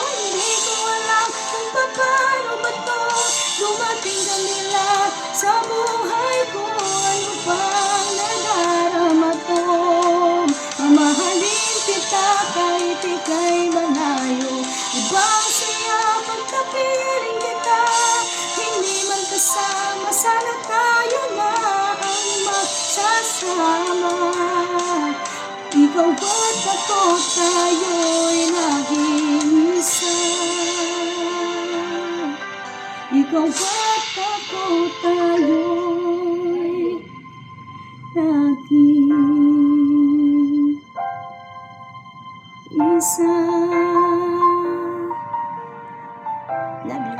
Hindi ko alam kung paano ba to dumating kanila sa buhay ko. Ano bang nadarama to? Mamahalin kita kahit ika'y malayo. Ibang saya pagkapiling kita. Hindi man kasama, sana tayo na ang magsasama. Ikaw at ako, tayo'y naging isa. Ikaw at ako, tayo'y naging isa. Love you.